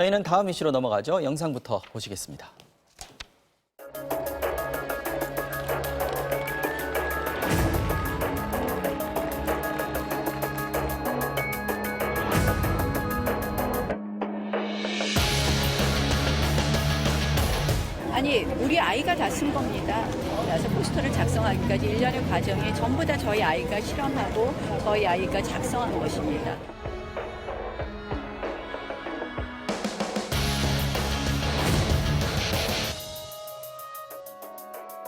저희는 다음 이슈로 넘어가죠. 영상부터 보시겠습니다. 아니, 우리 아이가 다 쓴 겁니다. 그래서 포스터를 작성하기까지 일련의 과정이 전부 다 저희 아이가 실험하고 저희 아이가 작성한 것입니다.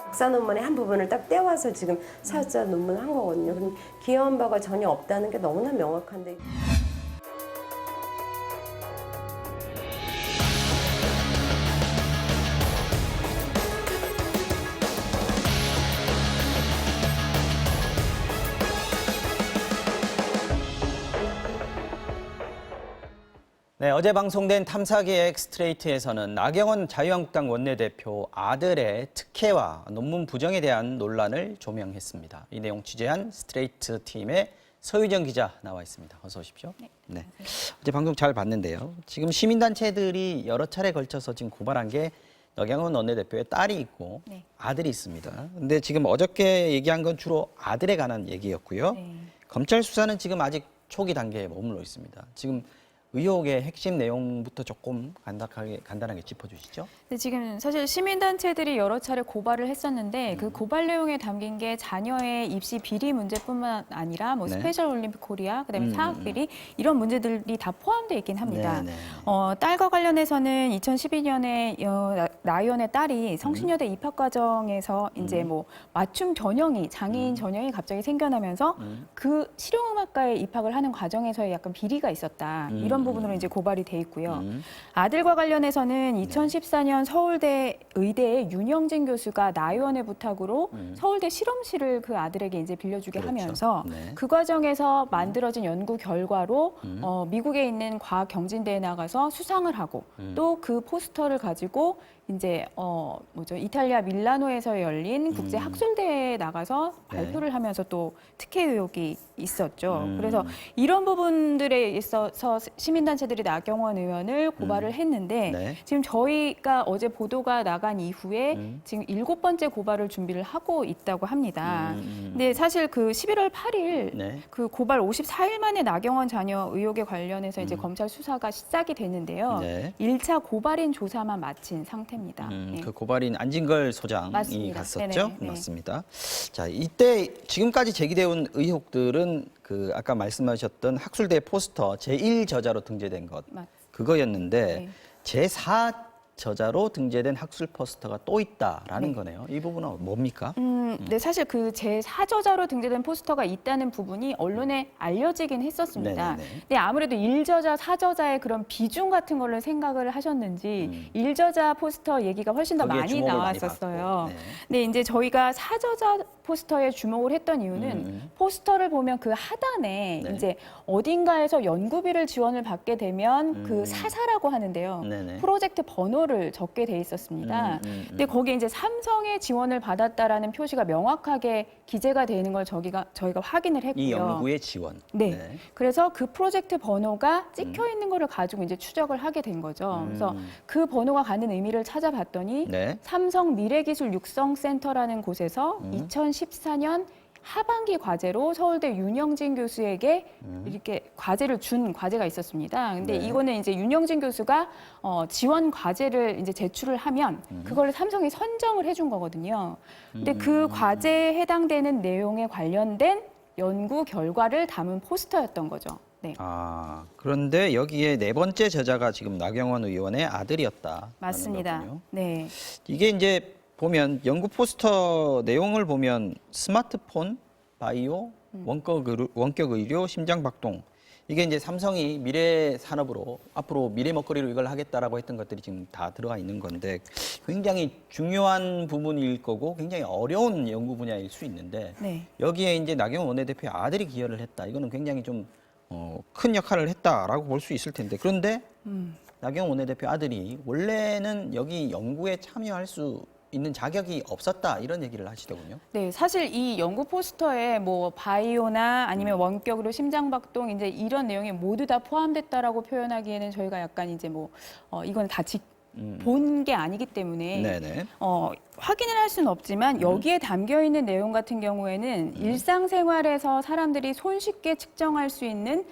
박사 논문의 한 부분을 딱 떼와서 지금 사회자 논문을 한 거거든요. 그럼 기여한 바가 전혀 없다는 게 너무나 명확한데. 네, 어제 방송된 탐사기획 스트레이트에서는 나경원 자유한국당 원내대표 아들의 특혜와 논문 부정에 대한 논란을 조명했습니다. 이 내용 취재한 스트레이트 팀의 서유정 기자 나와 있습니다. 어서 오십시오. 네. 어제 방송 잘 봤는데요. 지금 시민단체들이 여러 차례 걸쳐서 지금 고발한 게 나경원 원내대표의 딸이 있고 아들이 있습니다. 근데 지금 어저께 얘기한 건 주로 아들에 관한 얘기였고요. 검찰 수사는 지금 아직 초기 단계에 머물러 있습니다. 지금 의혹의 핵심 내용부터 조금 간단하게 짚어주시죠. 네, 지금 사실 시민단체들이 여러 차례 고발을 했었는데 그 고발 내용에 담긴 게 자녀의 입시 비리 문제뿐만 아니라 뭐 스페셜 올림픽 코리아, 그다음에 사학 비리 이런 문제들이 다 포함되어 있긴 합니다. 딸과 관련해서는 2012년에 나 의원의 딸이 성신여대 입학 과정에서 이제 뭐 맞춤 전형이 장애인 전형이 갑자기 생겨나면서 그 실용음악과에 입학을 하는 과정에서의 약간 비리가 있었다. 이런 부분으로 이제 고발이 돼 있고요. 아들과 관련해서는 2014년 서울대 의대의 윤영진 교수가 나 의원의 부탁으로 서울대 실험실을 그 아들에게 이제 빌려주게 하면서 그 과정에서 만들어진 연구 결과로 미국에 있는 과학경진대에 나가서 수상을 하고 또 그 포스터를 가지고 이제 이탈리아 밀라노에서 열린 국제 학술대회에 나가서 발표를 하면서 또 특혜 의혹이 있었죠. 그래서 이런 부분들에 있어서 시민단체들이 나경원 의원을 고발을 했는데 지금 저희가 어제 보도가 나간 이후에 지금 7번째 고발을 준비를 하고 있다고 합니다. 근데 사실 그 11월 8일 그 고발 54일 만에 나경원 자녀 의혹에 관련해서 이제 검찰 수사가 시작이 됐는데요. 1차 고발인 조사만 마친 상태입니다. 그 고발인 안진걸 소장이 맞습니다. 갔었죠? 맞습니다. 자, 이때 지금까지 제기되어 온 의혹들은 그 아까 말씀하셨던 학술대 포스터 제1저자로 등재된 것 그거였는데 제4 저자로 등재된 학술 포스터가 또 있다라는 거네요. 이 부분은 뭡니까? 네, 사실 그 제4저자로 등재된 포스터가 있다는 부분이 언론에 알려지긴 했었습니다. 근데 아무래도 1저자, 4저자의 그런 비중 같은 걸로 생각을 하셨는지 1저자 포스터 얘기가 훨씬 더 많이 나왔었어요. 근데 이제 저희가 4저자 포스터에 주목을 했던 이유는 포스터를 보면 그 하단에 이제 어딘가에서 연구비를 지원을 받게 되면 그 사사라고 하는데요. 프로젝트 번호를 적게 돼 있었습니다. 근데 거기에 이제 삼성의 지원을 받았다라는 표시가 명확하게 기재가 되는 걸 저희가 확인을 했고요. 이 연구의 지원. 그래서 그 프로젝트 번호가 찍혀 있는 거를 가지고 이제 추적을 하게 된 거죠. 그래서 그 번호가 갖는 의미를 찾아봤더니 삼성 미래기술 육성센터라는 곳에서 2014년 하반기 과제로 서울대 윤영진 교수에게 이렇게 과제를 준 과제가 있었습니다. 근데 이거는 이제 윤영진 교수가 지원 과제를 이제 제출을 하면 그걸 삼성이 선정을 해준 거거든요. 근데 그 과제에 해당되는 내용에 관련된 연구 결과를 담은 포스터였던 거죠. 아, 그런데 여기에 네 번째 저자가 지금 나경원 의원의 아들이었다. 맞습니다. 네. 이게 이제 보면 연구 포스터 내용을 보면 스마트폰, 바이오, 원격 의료, 심장 박동 이게 이제 삼성이 미래 산업으로 앞으로 미래 먹거리로 이걸 하겠다라고 했던 것들이 지금 다 들어가 있는 건데 굉장히 중요한 부분일 거고 굉장히 어려운 연구 분야일 수 있는데 여기에 이제 나경원 원내대표의 아들이 기여를 했다. 이거는 굉장히 좀 큰 역할을 했다라고 볼 수 있을 텐데 그런데 나경원 원내대표 아들이 원래는 여기 연구에 참여할 수 있는 자격이 없었다 이런 얘기를 하시더군요. 네, 사실 이 연구 포스터에 뭐 바이오나 아니면 원격으로 심장박동 이제 이런 내용이 모두 다 포함됐다라고 표현하기에는 저희가 약간 이제 뭐 이건 다 본 게 아니기 때문에 네네. 확인을 할 수는 없지만 여기에 담겨 있는 내용 같은 경우에는 일상생활에서 사람들이 손쉽게 측정할 수 있는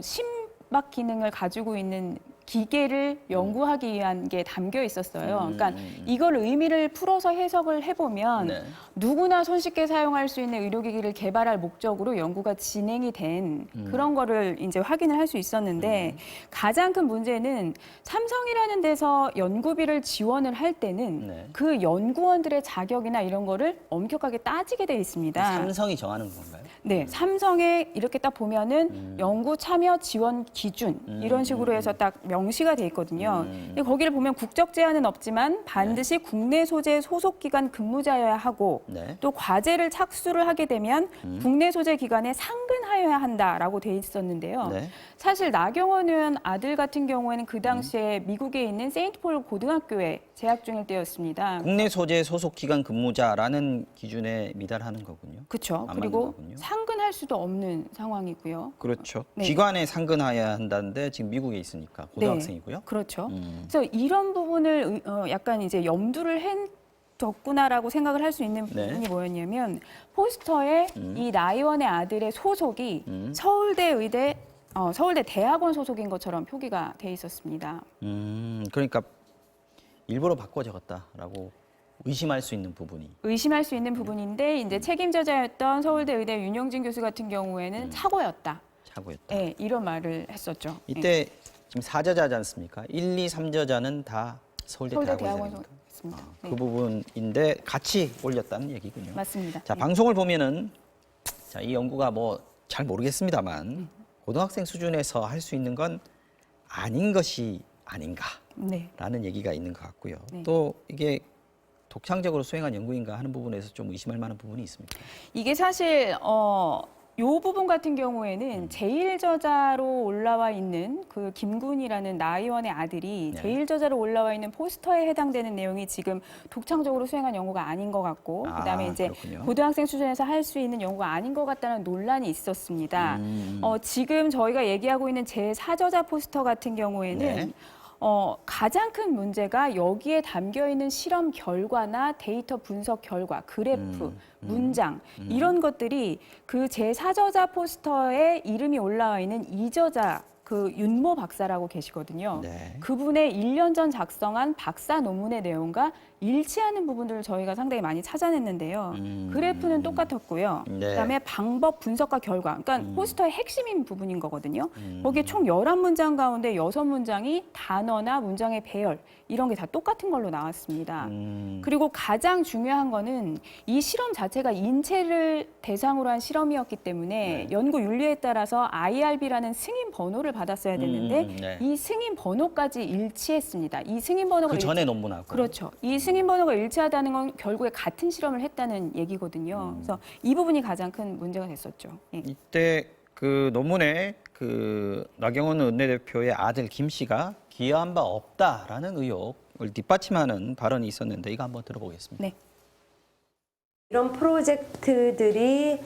심박 기능을 가지고 있는 기계를 연구하기 위한 게 담겨 있었어요. 그러니까 이걸 의미를 풀어서 해석을 해보면 네. 누구나 손쉽게 사용할 수 있는 의료기기를 개발할 목적으로 연구가 진행이 된 그런 거를 이제 확인을 할 수 있었는데 가장 큰 문제는 삼성이라는 데서 연구비를 지원을 할 때는 네. 그 연구원들의 자격이나 이런 거를 엄격하게 따지게 돼 있습니다. 삼성이 정하는 건가요? 네, 삼성에 이렇게 딱 보면은 연구 참여 지원 기준 이런 식으로 해서 딱 명시가 돼 있거든요. 근데 거기를 보면 국적 제한은 없지만 반드시 국내 소재 소속 기관 근무자여야 하고 네. 또 과제를 착수를 하게 되면 국내 소재 기관에 상근하여야 한다라고 돼 있었는데요. 네. 사실 나경원 의원 아들 같은 경우에는 그 당시에 미국에 있는 세인트폴 고등학교에 재학 중일 때였습니다. 국내 소재 소속 기관 근무자라는 기준에 미달하는 거군요. 그렇죠. 안 그리고 맞는 거군요. 상근할 수도 없는 상황이고요. 그렇죠. 네. 기관에 상근해야 한다는데 지금 미국에 있으니까 고등학생이고요. 네, 그렇죠. 그래서 이런 부분을 약간 이제 염두를 뒀구나라고 생각을 할 수 있는 네. 부분이 뭐였냐면 포스터에 이 나의원의 아들의 소속이 서울대 대학원 소속인 것처럼 표기가 돼 있었습니다. 그러니까 일부러 바꿔 적었다라고 의심할 수 있는 부분이. 의심할 수 있는 부분인데 이제 책임자였던 서울대 의대 윤영진 교수 같은 경우에는 착오였다. 착오였다. 네, 이런 말을 했었죠. 이때 지금 4저자지 않습니까? 1, 2, 3저자는 다 서울대 서울대 대학원생입니다. 대학원소입니다. 네, 그 부분인데 같이 올렸다는 얘기군요. 맞습니다. 자, 네. 방송을 보면은 자, 이 연구가 뭐 잘 모르겠습니다만 고등학생 수준에서 할 수 있는 건 아닌 것이 아닌가라는 네. 얘기가 있는 것 같고요. 네. 또 이게 독창적으로 수행한 연구인가 하는 부분에서 좀 의심할 만한 부분이 있습니까? 이게 사실 요 부분 같은 경우에는 제1저자로 올라와 있는 그 김군이라는 나 의원의 아들이 네. 제1저자로 올라와 있는 포스터에 해당되는 내용이 지금 독창적으로 수행한 연구가 아닌 것 같고 그다음에 이제 그렇군요. 고등학생 수준에서 할 수 있는 연구가 아닌 것 같다는 논란이 있었습니다. 지금 저희가 얘기하고 있는 제4저자 포스터 같은 경우에는 네. 가장 큰 문제가 여기에 담겨 있는 실험 결과나 데이터 분석 결과, 그래프, 문장 이런 것들이 그 제4저자 포스터에 이름이 올라와 있는 2저자 그 윤모 박사라고 계시거든요. 네. 그분의 1년 전 작성한 박사 논문의 내용과 일치하는 부분들을 저희가 상당히 많이 찾아냈는데요. 그래프는 똑같았고요. 네. 그다음에 방법 분석과 결과, 그러니까 포스터의 핵심인 부분인 거거든요. 거기에 총 11문장 가운데 6문장이 단어나 문장의 배열 이런 게 다 똑같은 걸로 나왔습니다. 그리고 가장 중요한 거는 이 실험 자체가 인체를 대상으로 한 실험이었기 때문에 연구 윤리에 따라서 IRB라는 승인 번호를 받았어야 됐는데 네. 이 승인 번호까지 일치했습니다. 이 승인 번호가 그 전에 논문하고. 그렇죠. 이 승인 번호가 일치하다는 건 결국에 같은 실험을 했다는 얘기거든요. 그래서 이 부분이 가장 큰 문제가 됐었죠. 예. 이때 그 논문에 그 나경원 원내대표의 아들 김 씨가 기여한 바 없다라는 의혹을 뒷받침하는 발언이 있었는데 이거 한번 들어보겠습니다. 네. 이런 프로젝트들이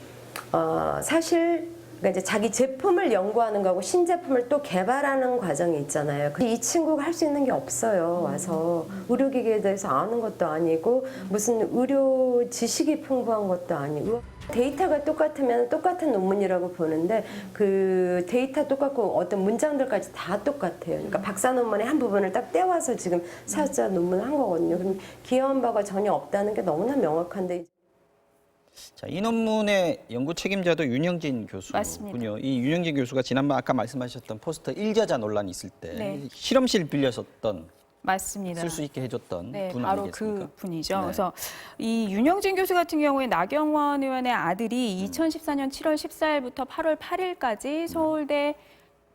사실 그러니까 이제 자기 제품을 연구하는 거고 신제품을 또 개발하는 과정이 있잖아요. 이 친구가 할 수 있는 게 없어요. 와서 의료기기에 대해서 아는 것도 아니고 무슨 의료 지식이 풍부한 것도 아니고 데이터가 똑같으면 똑같은 논문이라고 보는데 그 데이터 똑같고 어떤 문장들까지 다 똑같아요. 그러니까 박사 논문의 한 부분을 딱 떼와서 지금 사자 논문을 한 거거든요. 그럼 기여한 바가 전혀 없다는 게 너무나 명확한데. 자, 이 논문의 연구 책임자도 윤영진 교수군요. 맞습니다. 이 윤영진 교수가 지난번 아까 말씀하셨던 포스터 1저자 논란이 있을 때 네. 실험실 빌려줬던 맞습니다. 쓸 수 있게 해줬던 네, 분 바로 아니겠습니까? 그 분이죠. 네. 그래서 이 윤영진 교수 같은 경우에 나경원 의원의 아들이 2014년 7월 14일부터 8월 8일까지 서울대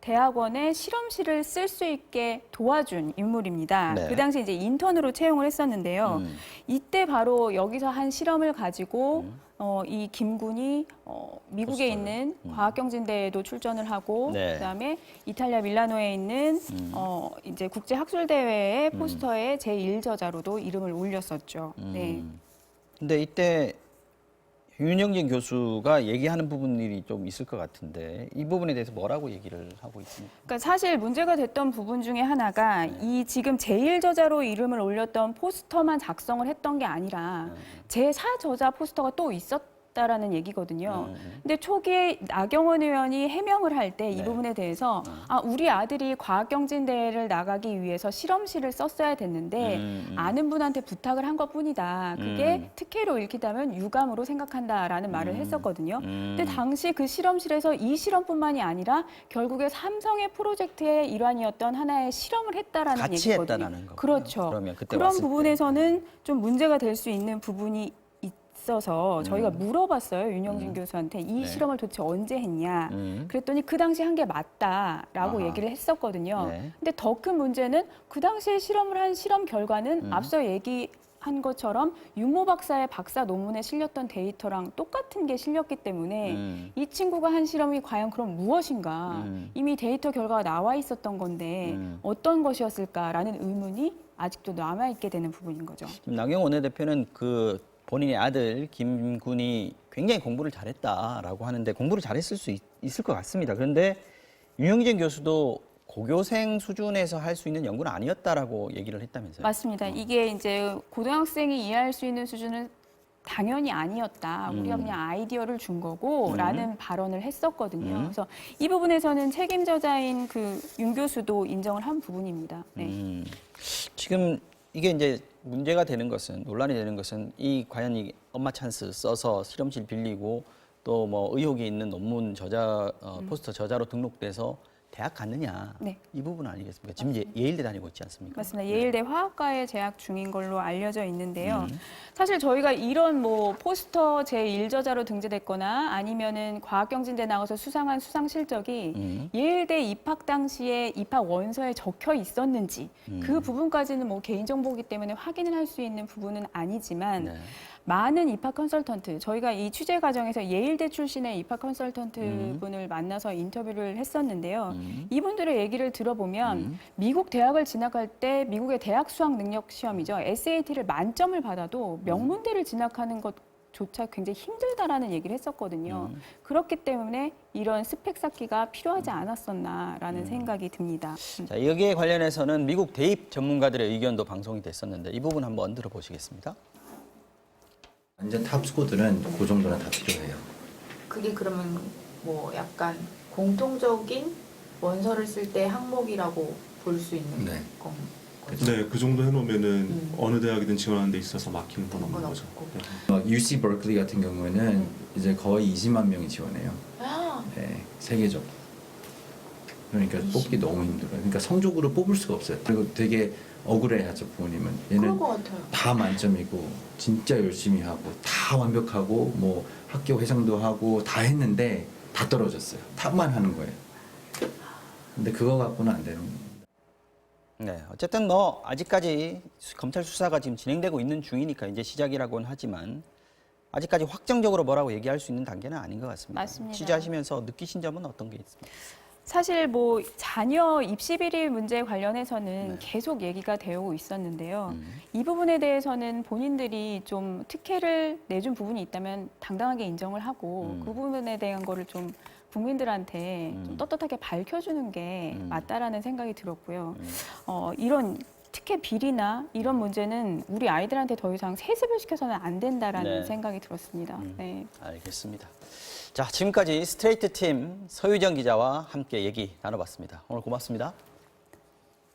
대학원의 실험실을 쓸 수 있게 도와준 인물입니다. 네. 그 당시 이제 인턴으로 채용을 했었는데요. 이때 바로 여기서 한 실험을 가지고 이 김군이 미국에 포스터를. 있는 과학경진대회에도 출전을 하고 네. 그다음에 이탈리아 밀라노에 있는 이제 국제 학술 대회의 포스터에 제1저자로도 이름을 올렸었죠. 네. 근데 이때 윤영진 교수가 얘기하는 부분들이 좀 있을 것 같은데 이 부분에 대해서 뭐라고 얘기를 하고 있습니까? 그러니까 사실 문제가 됐던 부분 중에 하나가 이 지금 제1저자로 이름을 올렸던 포스터만 작성을 했던 게 아니라 제4저자 포스터가 또 있었다라는 얘기거든요. 근데 초기에 나경원 의원이 해명을 할 때 이 네. 부분에 대해서 우리 아들이 과학경진대회를 나가기 위해서 실험실을 썼어야 됐는데 아는 분한테 부탁을 한 것뿐이다. 그게 특혜로 읽히다면 유감으로 생각한다라는 말을 했었거든요. 근데 당시 그 실험실에서 이 실험뿐만이 아니라 결국에 삼성의 프로젝트의 일환이었던 하나의 실험을 했다라는 같이 얘기거든요. 했다라는 거군요. 그렇죠. 그러면 그때 그런 왔을 때. 부분에서는 좀 문제가 될 수 있는 부분이 있어서 저희가 물어봤어요. 윤영진 교수한테 이 네. 실험을 도대체 언제 했냐. 그랬더니 그 당시 한 게 맞다라고 아하. 얘기를 했었거든요. 네. 근데 더 큰 문제는 그 당시에 실험을 한 실험 결과는 앞서 얘기한 것처럼 윤모 박사의 박사 논문에 실렸던 데이터랑 똑같은 게 실렸기 때문에 이 친구가 한 실험이 과연 그럼 무엇인가. 이미 데이터 결과가 나와 있었던 건데 어떤 것이었을까라는 의문이 아직도 남아있게 되는 부분인 거죠. 나경원 원내대표는 그 본인의 아들 김군이 굉장히 공부를 잘했다라고 하는데 공부를 잘했을 수 있을 것 같습니다. 그런데 윤영진 교수도 고교생 수준에서 할 수 있는 연구는 아니었다라고 얘기를 했다면서요? 맞습니다. 이게 이제 고등학생이 이해할 수 있는 수준은 당연히 아니었다. 우리가 그냥 아이디어를 준 거고라는 발언을 했었거든요. 그래서 이 부분에서는 책임 저자인 그 윤 교수도 인정을 한 부분입니다. 네. 지금 이게 이제 문제가 되는 것은 논란이 되는 것은 이 과연 이 엄마 찬스 써서 실험실 빌리고 또 뭐 의혹이 있는 논문 저자 포스터 저자로 등록돼서 대학 갔느냐 네. 이 부분 아니겠습니까? 지금 예일대 다니고 있지 않습니까? 맞습니다. 예일대 화학과에 재학 중인 걸로 알려져 있는데요. 사실 저희가 이런 뭐 포스터 제1저자로 등재됐거나 아니면은 과학경진대 나가서 수상한 수상 실적이 예일대 입학 당시에 입학 원서에 적혀 있었는지 그 부분까지는 뭐 개인정보이기 때문에 확인을 할 수 있는 부분은 아니지만 네. 많은 입학 컨설턴트, 저희가 이 취재 과정에서 예일대 출신의 입학 컨설턴트 분을 만나서 인터뷰를 했었는데요. 이분들의 얘기를 들어보면 미국 대학을 진학할 때 미국의 대학 수학 능력 시험이죠. SAT를 만점을 받아도 명문대를 진학하는 것조차 굉장히 힘들다라는 얘기를 했었거든요. 그렇기 때문에 이런 스펙 쌓기가 필요하지 않았었나라는 생각이 듭니다. 자, 여기에 관련해서는 미국 대입 전문가들의 의견도 방송이 됐었는데 이 부분 한번 들어보시겠습니다. 완전 탑 스코들은 그 정도는 다 필요해요. 그게 그러면 뭐 약간 공통적인 원서를 쓸 때 항목이라고 볼 수 있는 네. 건 네, 그 정도 해놓으면은 어느 대학이든 지원하는 데 있어서 막히는 건 없는 건 거죠. 없고. 네. UC 버클리 같은 경우에는 이제 거의 20만 명이 지원해요. 아, 네, 세계적으로. 그러니까 뽑기 너무 힘들어요. 그러니까 성적으로 뽑을 수가 없어요. 그리고 되게 억울해하죠, 부모님은. 그럴 얘는 것 같아요. 다 만점이고 진짜 열심히 하고 다 완벽하고 뭐 학교 회장도 하고 다 했는데 다 떨어졌어요. 탑만 하는 거예요. 근데 그거 갖고는 안 되는 거예요. 네, 어쨌든 뭐 아직까지 검찰 수사가 지금 진행되고 있는 중이니까 이제 시작이라고는 하지만 아직까지 확정적으로 뭐라고 얘기할 수 있는 단계는 아닌 것 같습니다. 맞습니다. 취재하시면서 느끼신 점은 어떤 게 있습니까? 사실 뭐 자녀 입시 비리 문제 관련해서는 계속 얘기가 되고 있었는데요. 이 부분에 대해서는 본인들이 좀 특혜를 내준 부분이 있다면 당당하게 인정을 하고 그 부분에 대한 거를 좀 국민들한테 좀 떳떳하게 밝혀주는 게 맞다라는 생각이 들었고요. 이런 특혜 비리나 이런 문제는 우리 아이들한테 더 이상 세습을 시켜서는 안 된다라는 네. 생각이 들었습니다. 네. 알겠습니다. 자, 지금까지 스트레이트 팀 서유정 기자와 함께 얘기 나눠봤습니다. 오늘 고맙습니다.